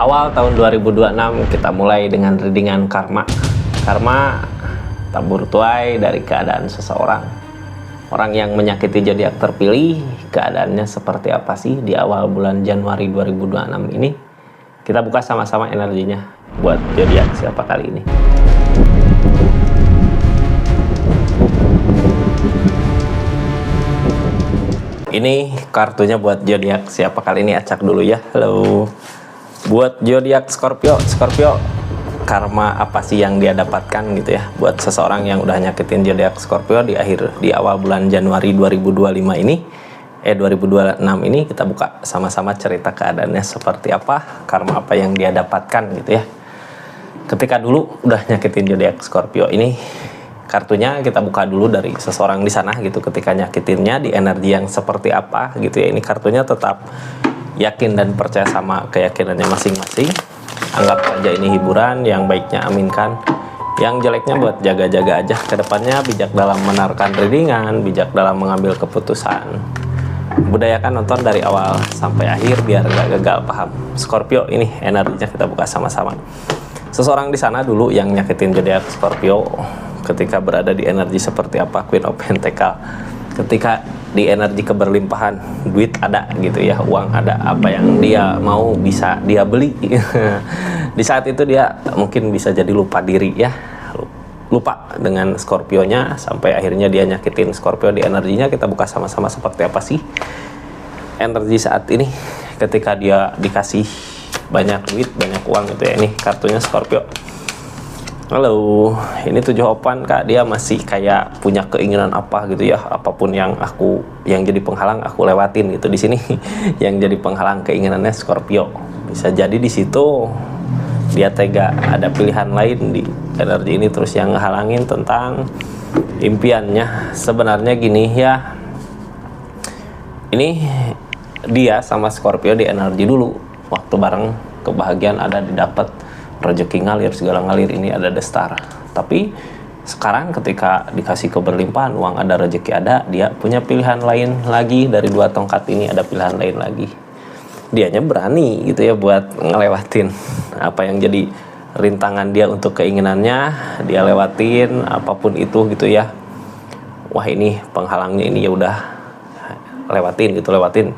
Awal tahun 2026 kita mulai dengan readingan karma. Karma tabur tuai dari keadaan seseorang. Orang yang menyakiti zodiak terpilih, keadaannya seperti apa sih di awal bulan Januari 2026 ini? Kita buka sama-sama energinya buat zodiak siapa kali ini. Ini kartunya buat zodiak siapa kali ini, acak dulu ya. Halo. Buat zodiak Scorpio, karma apa sih yang dia dapatkan gitu ya? Buat seseorang yang udah nyakitin zodiak Scorpio di awal bulan Januari 2025 ini, 2026 ini, kita buka sama-sama cerita keadaannya seperti apa, karma apa yang dia dapatkan gitu ya. Ketika dulu udah nyakitin zodiak Scorpio ini, kartunya kita buka dulu dari seseorang di sana gitu. Ketika nyakitinnya di energi yang seperti apa gitu ya. Ini kartunya tetap yakin dan percaya sama keyakinannya masing-masing. Anggap saja ini hiburan, yang baiknya aminkan, yang jeleknya buat jaga-jaga aja ke depannya. Bijak dalam menaruhkan readingan, bijak dalam mengambil keputusan. Budayakan nonton dari awal sampai akhir biar nggak gagal paham. Scorpio, ini energinya kita buka sama-sama. Seseorang di sana dulu yang nyakitin zodiak Scorpio, ketika berada di energi seperti apa, Queen of Pentacle, ketika di energi keberlimpahan, duit ada gitu ya, uang ada, apa yang dia mau bisa dia beli. Di saat itu dia mungkin bisa jadi lupa diri ya, lupa dengan Scorpionya, sampai akhirnya dia nyakitin Scorpio di energinya. Kita buka sama-sama seperti apa sih energi saat ini ketika dia dikasih banyak duit, banyak uang gitu ya. Ini kartunya Scorpio. Halo, ini 7 opan Kak, dia masih kayak punya keinginan apa gitu ya, apapun yang jadi penghalang aku lewatin gitu. Di sini yang jadi penghalang keinginannya Scorpio. Bisa jadi di situ dia tega ada pilihan lain di energi ini, terus yang ngehalangin tentang impiannya. Sebenarnya gini ya, ini dia sama Scorpio di energi dulu, waktu bareng kebahagiaan ada, didapat rezeki ngalir, segala ngalir, ini ada The Star. Tapi sekarang ketika dikasih keberlimpahan, uang ada, rezeki ada, dia punya pilihan lain lagi. Dari 2 tongkat ini ada pilihan lain lagi. Dianya berani gitu ya buat ngelewatin apa yang jadi rintangan dia untuk keinginannya, dia lewatin apapun itu gitu ya. Wah, ini penghalangnya ini ya udah lewatin gitu, lewatin.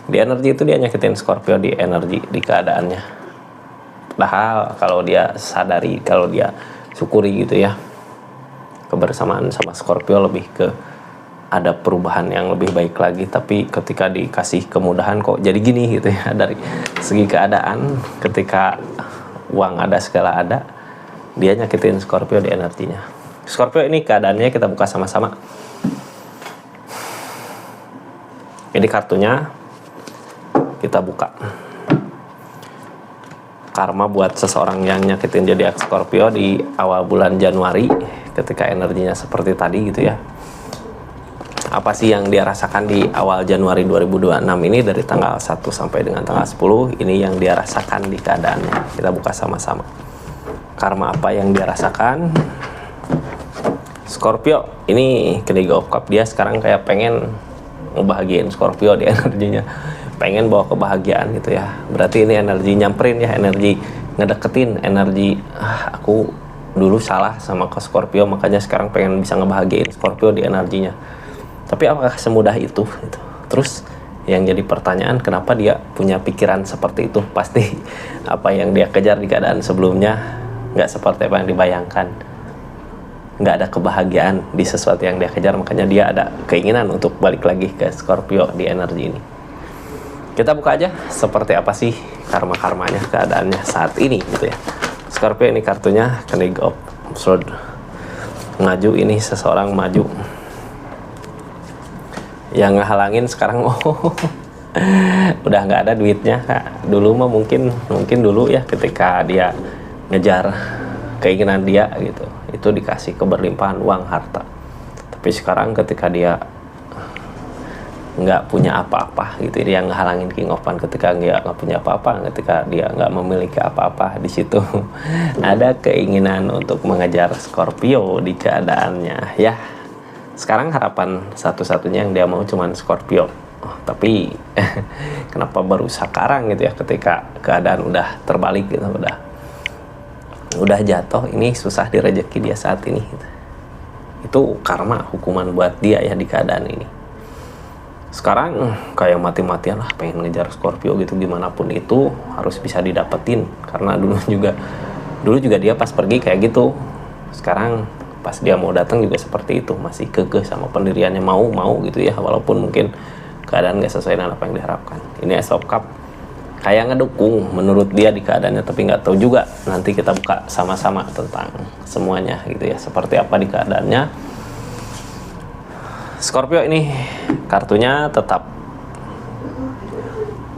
Di energi itu dia nyakitin Scorpio di energi, di keadaannya. Padahal kalau dia sadari, kalau dia syukuri gitu ya, kebersamaan sama Scorpio lebih ke ada perubahan yang lebih baik lagi. Tapi ketika dikasih kemudahan kok jadi gini gitu ya, dari segi keadaan, ketika uang ada, segala ada, dia nyakitin Scorpio di energinya. Scorpio ini keadaannya kita buka sama-sama. Ini kartunya kita buka. Karma buat seseorang yang nyakitin zodiak Scorpio di awal bulan Januari, ketika energinya seperti tadi gitu ya. Apa sih yang dia rasakan di awal Januari 2026 ini, dari tanggal 1 sampai dengan tanggal 10, ini yang dia rasakan di keadaannya. Kita buka sama-sama. Karma apa yang dia rasakan Scorpio. Ini King of Cup, dia sekarang kayak pengen ngebahagiain Scorpio di energinya, pengen bawa kebahagiaan gitu ya. Berarti ini energi nyamperin ya, energi ngedeketin, energi aku dulu salah sama ke Scorpio, makanya sekarang pengen bisa ngebahagiain Scorpio di energinya. Tapi apakah semudah itu gitu? Terus yang jadi pertanyaan, kenapa dia punya pikiran seperti itu? Pasti apa yang dia kejar di keadaan sebelumnya nggak seperti apa yang dibayangkan, nggak ada kebahagiaan di sesuatu yang dia kejar, makanya dia ada keinginan untuk balik lagi ke Scorpio di energi ini. Kita buka aja seperti apa sih karma-karmanya, keadaannya saat ini gitu ya. Scorpio ini kartunya King of Swords. Maju, ini seseorang maju. Yang ngehalangin sekarang udah nggak ada duitnya Kak. Dulu mah mungkin dulu ya, ketika dia ngejar keinginan dia gitu, itu dikasih keberlimpahan uang, harta. Tapi sekarang ketika dia nggak punya apa-apa gitu, dia ngehalangin King of Pan. Ketika dia nggak punya apa-apa, ketika dia nggak memiliki apa-apa, di situ ada keinginan untuk mengejar Scorpio di keadaannya ya. Sekarang harapan satu-satunya yang dia mau cuman Scorpio tapi kenapa baru sekarang gitu ya, ketika keadaan udah terbalik gitu, udah jatuh, ini susah di rezeki dia saat ini gitu. Itu karma, hukuman buat dia ya di keadaan ini. Sekarang kayak mati-matian lah pengen ngejar Scorpio gitu, gimana pun itu harus bisa didapetin, karena dulu juga dia pas pergi kayak gitu. Sekarang pas dia mau datang juga seperti itu, masih kekeh sama pendiriannya, mau gitu ya, walaupun mungkin keadaan gak sesuai dengan apa yang diharapkan. Ini Ace of Cup kayak ngedukung menurut dia di keadaannya, tapi nggak tahu juga. Nanti kita buka sama-sama tentang semuanya gitu ya, seperti apa di keadaannya Scorpio ini. Kartunya tetap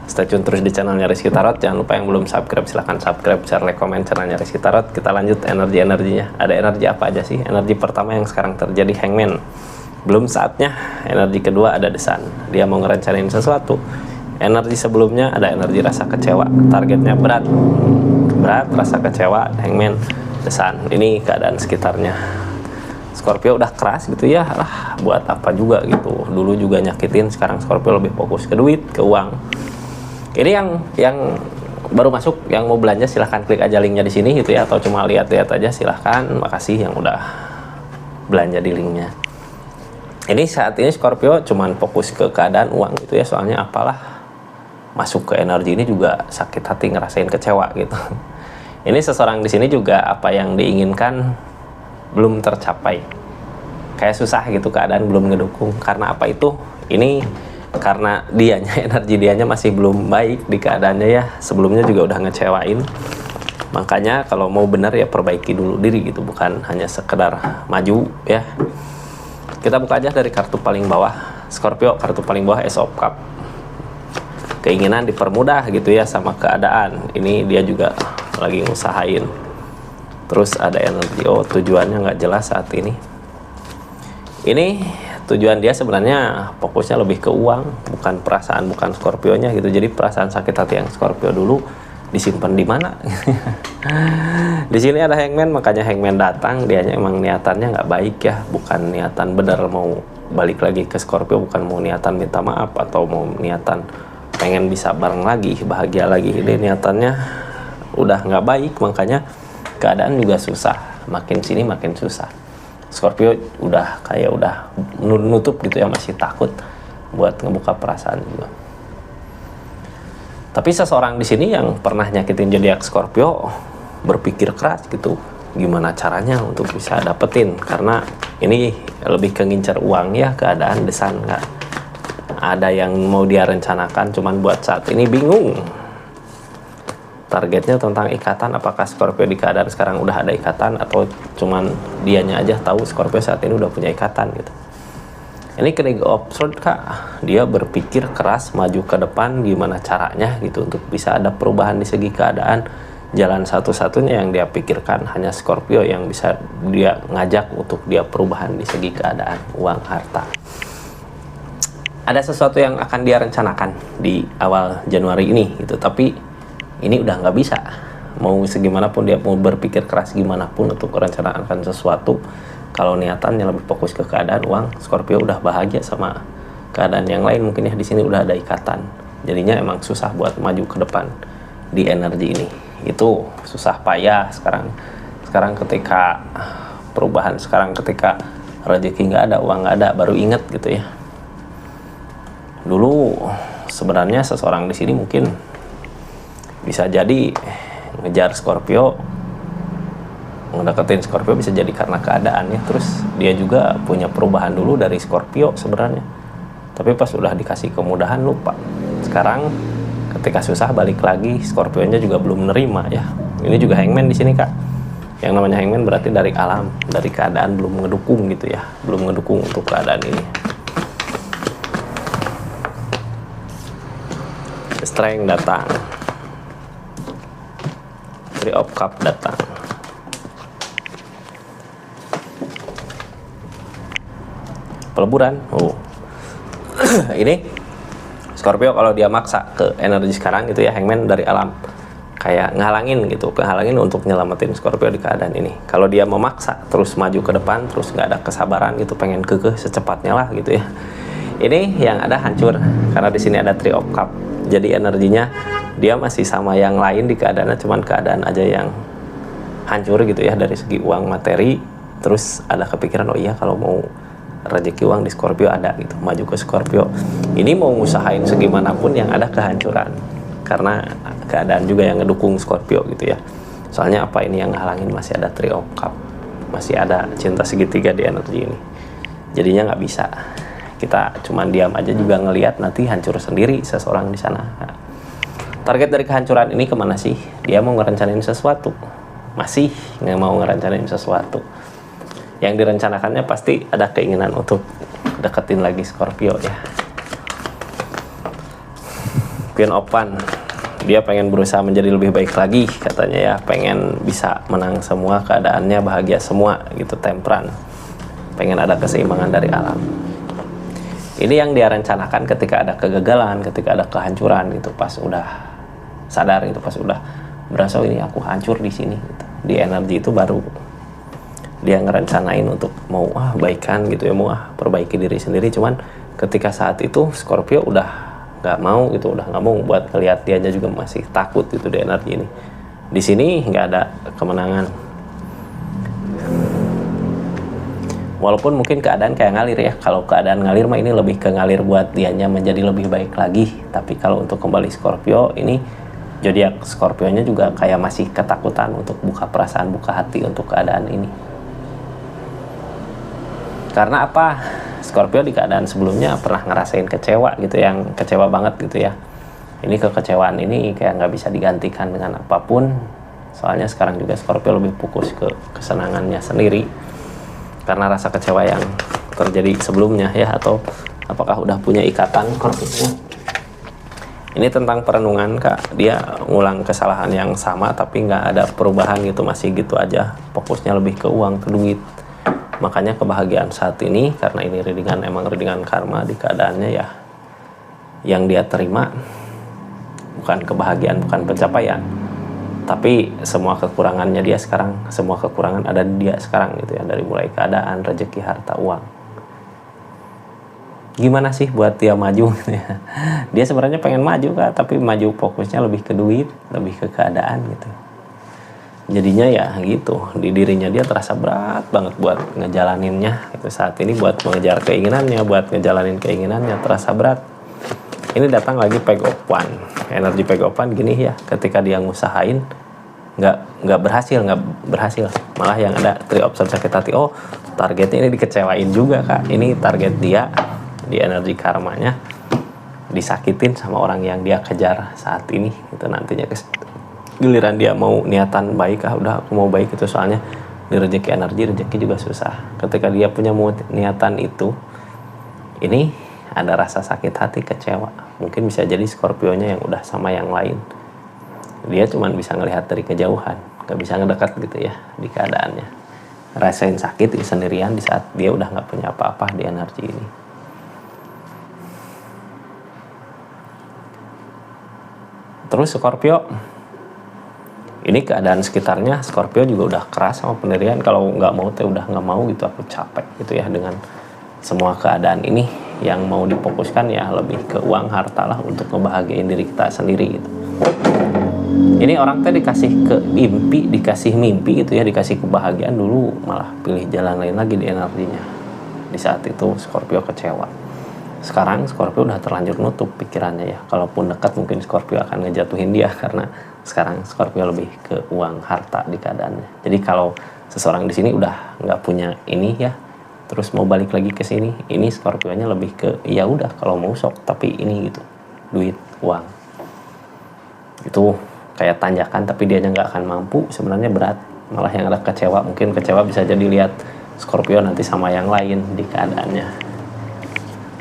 stay tune terus di channelnya Rizky Tarot. Jangan lupa yang belum subscribe silahkan subscribe, share, like, komen channelnya Rizky Tarot. Kita lanjut energinya. Ada energi apa aja sih? Energi pertama yang sekarang terjadi, Hangman, belum saatnya. Energi kedua ada The Sun, dia mau ngerencanain sesuatu. Energi sebelumnya ada energi rasa kecewa, targetnya berat, rasa kecewa, Hangman, The Sun. Ini keadaan sekitarnya Scorpio udah keras gitu ya, lah buat apa juga gitu. Dulu juga nyakitin, sekarang Scorpio lebih fokus ke duit, ke uang. Ini yang baru masuk, yang mau belanja silahkan klik aja linknya di sini gitu ya, atau cuma lihat-lihat aja silahkan. Makasih yang udah belanja di linknya. Ini saat ini Scorpio cuman fokus ke keadaan uang gitu ya, soalnya apalah masuk ke energi ini juga sakit hati, ngerasain kecewa gitu. Ini seseorang di sini juga apa yang diinginkan belum tercapai, kayak susah gitu, keadaan belum ngedukung. Karena apa itu? Ini karena energi dianya masih belum baik di keadaannya ya, sebelumnya juga udah ngecewain. Makanya kalau mau benar ya perbaiki dulu diri gitu, bukan hanya sekedar maju ya. Kita buka aja dari kartu paling bawah Scorpio. Kartu paling bawah Ace of Cup, keinginan dipermudah gitu ya sama keadaan. Ini dia juga lagi ngusahain. Terus ada energi, tujuannya nggak jelas saat ini. Ini tujuan dia sebenarnya fokusnya lebih ke uang, bukan perasaan, bukan Scorpionya gitu. Jadi perasaan sakit hati yang Scorpio dulu disimpan di mana? Di sini ada Hangman, makanya Hangman datang. Dianya emang niatannya nggak baik ya, bukan niatan benar mau balik lagi ke Scorpio, bukan mau niatan minta maaf atau mau niatan pengen bisa bareng lagi, bahagia lagi. Ini niatannya udah nggak baik, makanya keadaan juga susah, makin sini makin susah. Scorpio udah nutup gitu ya, masih takut buat ngebuka perasaan juga. Tapi seseorang di sini yang pernah nyakitin zodiak Scorpio berpikir keras gitu, gimana caranya untuk bisa dapetin, karena ini lebih ke ngincer uang ya. Keadaan desan nggak ada yang mau dia rencanakan, cuman buat saat ini bingung. Targetnya tentang ikatan, apakah Scorpio di keadaan sekarang udah ada ikatan atau cuman dianya aja tahu Scorpio saat ini udah punya ikatan gitu. Ini King of Swords kak, dia berpikir keras maju ke depan gimana caranya gitu untuk bisa ada perubahan di segi keadaan. Jalan satu-satunya yang dia pikirkan hanya Scorpio yang bisa dia ngajak untuk dia perubahan di segi keadaan, uang, harta. Ada sesuatu yang akan dia rencanakan di awal Januari ini gitu, tapi ini udah nggak bisa. Mau segimanapun dia mau berpikir keras gimana pun untuk merencanakan sesuatu, kalau niatannya lebih fokus ke keadaan uang, Scorpio udah bahagia sama keadaan yang lain. Mungkin ya di sini udah ada ikatan, jadinya emang susah buat maju ke depan di energi ini. Itu susah payah sekarang ketika perubahan, sekarang ketika rezeki nggak ada, uang nggak ada, baru inget gitu ya. Dulu sebenarnya seseorang di sini mungkin bisa jadi ngejar Scorpio, ngedeketin Scorpio bisa jadi karena keadaannya. Terus dia juga punya perubahan dulu dari Scorpio sebenarnya, tapi pas udah dikasih kemudahan lupa. Sekarang ketika susah balik lagi, Scorpio-nya juga belum nerima ya. Ini juga Hangman di sini kak. Yang namanya Hangman berarti dari alam, dari keadaan belum ngedukung gitu ya, belum ngedukung untuk keadaan ini. Strength datang, Three of Cup datang. Peleburan. Ini Scorpio kalau dia maksa ke energi sekarang gitu ya, Hangman dari alam kayak ngalangin gitu, kehalangin untuk nyelamatin Scorpio di keadaan ini. Kalau dia memaksa terus maju ke depan, terus nggak ada kesabaran gitu, pengen kekeh secepatnya lah gitu ya, Ini yang ada hancur karena di sini ada Three of Cup. Jadi energinya dia masih sama yang lain di keadaannya, cuman keadaan aja yang hancur gitu ya dari segi uang materi. Terus ada kepikiran, oh iya kalau mau rezeki uang di Scorpio ada gitu, maju ke Scorpio. Ini mau ngusahain segimanapun yang ada kehancuran karena keadaan juga yang ngedukung Scorpio gitu ya. Soalnya apa, ini yang ngehalangin masih ada Three of Cup, masih ada cinta segitiga di energi ini. Jadinya nggak bisa. Kita cuman diam aja juga ngelihat nanti hancur sendiri seseorang di sana. Nah, target dari kehancuran ini kemana sih? Dia mau ngerencanain sesuatu, masih nggak mau ngerencanain sesuatu. Yang direncanakannya pasti ada keinginan untuk deketin lagi Scorpio ya. Queen of Wands, dia pengen berusaha menjadi lebih baik lagi katanya ya, pengen bisa menang semua keadaannya, bahagia semua gitu, temperan, pengen ada keseimbangan dari alam. Ini yang dia rencanakan ketika ada kegagalan, ketika ada kehancuran gitu, pas udah sadar gitu, pas udah berasa ini aku hancur di sini gitu. Di energi itu baru dia ngerencanain untuk mau baikan gitu ya, mau perbaiki diri sendiri. Cuman ketika saat itu Scorpio udah nggak mau gitu, udah nggak mau buat ngeliat, dia aja juga masih takut gitu di energi ini. Di sini nggak ada kemenangan. Walaupun mungkin keadaan kayak ngalir ya, kalau keadaan ngalir mah ini lebih ke ngalir buat dianya menjadi lebih baik lagi. Tapi kalau untuk kembali Scorpio ini, zodiak Scorpionya juga kayak masih ketakutan untuk buka perasaan, buka hati untuk keadaan ini. Karena apa? Scorpio di keadaan sebelumnya pernah ngerasain kecewa gitu, yang kecewa banget gitu ya. Ini kekecewaan ini kayak nggak bisa digantikan dengan apapun. Soalnya sekarang juga Scorpio lebih fokus ke kesenangannya sendiri karena rasa kecewa yang terjadi sebelumnya ya, atau apakah udah punya ikatan Scorpio. Ini tentang perenungan Kak, dia ngulang kesalahan yang sama tapi nggak ada perubahan gitu, masih gitu aja, fokusnya lebih ke uang, ke duit. Makanya kebahagiaan saat ini, karena ini readingan, emang readingan karma, di keadaannya ya yang dia terima bukan kebahagiaan, bukan pencapaian, tapi semua kekurangannya dia sekarang, semua kekurangan ada di dia sekarang gitu ya, dari mulai keadaan, rezeki, harta, uang. Gimana sih buat dia maju gitu ya? Dia sebenarnya pengen maju Kak, tapi maju fokusnya lebih ke duit, lebih ke keadaan gitu. Jadinya ya gitu, di dirinya dia terasa berat banget buat ngejalaninnya gitu saat ini, buat mengejar keinginannya, buat ngejalanin keinginannya terasa berat. Ini datang lagi Page of Wands. Energi Page of Wands gini ya, ketika dia ngusahain nggak berhasil, malah yang ada Three of Swords sakit hati. Oh, targetnya ini dikecewain juga Kak. Ini target dia di energi karmanya, disakitin sama orang yang dia kejar saat ini itu. Nantinya giliran dia mau niatan baik, udah aku mau baik itu, soalnya di rezeki energi, rezeki juga susah. Ketika dia punya niatan itu, ini ada rasa sakit hati, kecewa. Mungkin bisa jadi Scorpionya yang udah sama yang lain, dia cuman bisa ngelihat dari kejauhan, gak bisa ngedekat gitu ya di keadaannya. Rasain sakit sendirian di saat dia udah gak punya apa-apa di energi ini. Terus Scorpio ini keadaan sekitarnya, Scorpio juga udah keras sama pendirian. Kalau nggak mau udah nggak mau gitu, aku capek gitu ya dengan semua keadaan ini. Yang mau difokuskan ya lebih ke uang, harta lah, untuk ngebahagiain diri kita sendiri gitu. Ini orang teh dikasih mimpi gitu ya, dikasih kebahagiaan dulu, malah pilih jalan lain lagi di energinya. Di saat itu Scorpio kecewa. Sekarang Scorpio udah terlanjur nutup pikirannya ya. Kalaupun dekat mungkin Scorpio akan ngejatuhin dia, karena sekarang Scorpio lebih ke uang, harta di keadaannya. Jadi kalau seseorang di sini udah nggak punya ini ya, terus mau balik lagi ke sini, ini Scorpionya lebih ke ya udah kalau mau sok, tapi ini gitu, duit, uang. Itu kayak tanjakan, tapi dia nggak akan mampu, sebenarnya berat. Malah yang ada kecewa, mungkin kecewa bisa jadi lihat Scorpio nanti sama yang lain di keadaannya.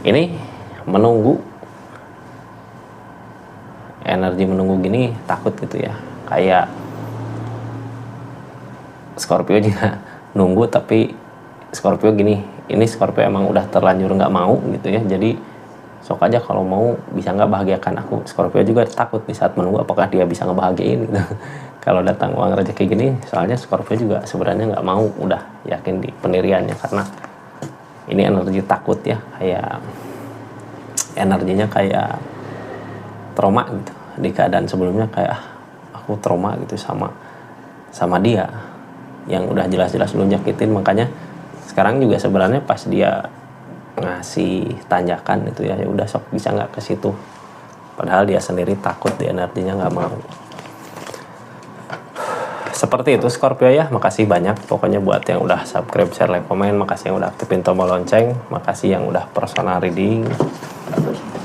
Ini menunggu, energi menunggu gini takut gitu ya, kayak Scorpio juga nunggu, tapi Scorpio gini, ini Scorpio emang udah terlanjur nggak mau gitu ya, jadi sok aja kalau mau, bisa nggak bahagiakan aku. Scorpio juga takut di saat menunggu apakah dia bisa ngebahagiain gitu. Kalau datang uang rezeki gini, soalnya Scorpio juga sebenarnya nggak mau, udah yakin di pendiriannya, karena ini energi takut ya, kayak energinya kayak trauma gitu. Di keadaan sebelumnya kayak aku trauma gitu sama dia yang udah jelas-jelas lu nyakitin. Makanya sekarang juga sebenarnya pas dia ngasih tanjakan itu ya udah sok bisa nggak ke situ, padahal dia sendiri takut, dia energinya nggak mau. Seperti itu Scorpio ya. Makasih banyak pokoknya buat yang udah subscribe, share, like, komen. Makasih yang udah aktifin tombol lonceng. Makasih yang udah personal reading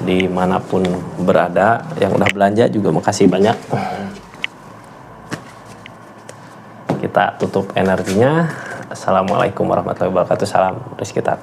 dimanapun berada. Yang udah belanja juga makasih banyak. Kita tutup energinya. Assalamualaikum warahmatullahi wabarakatuh. Salam Rizky Tat.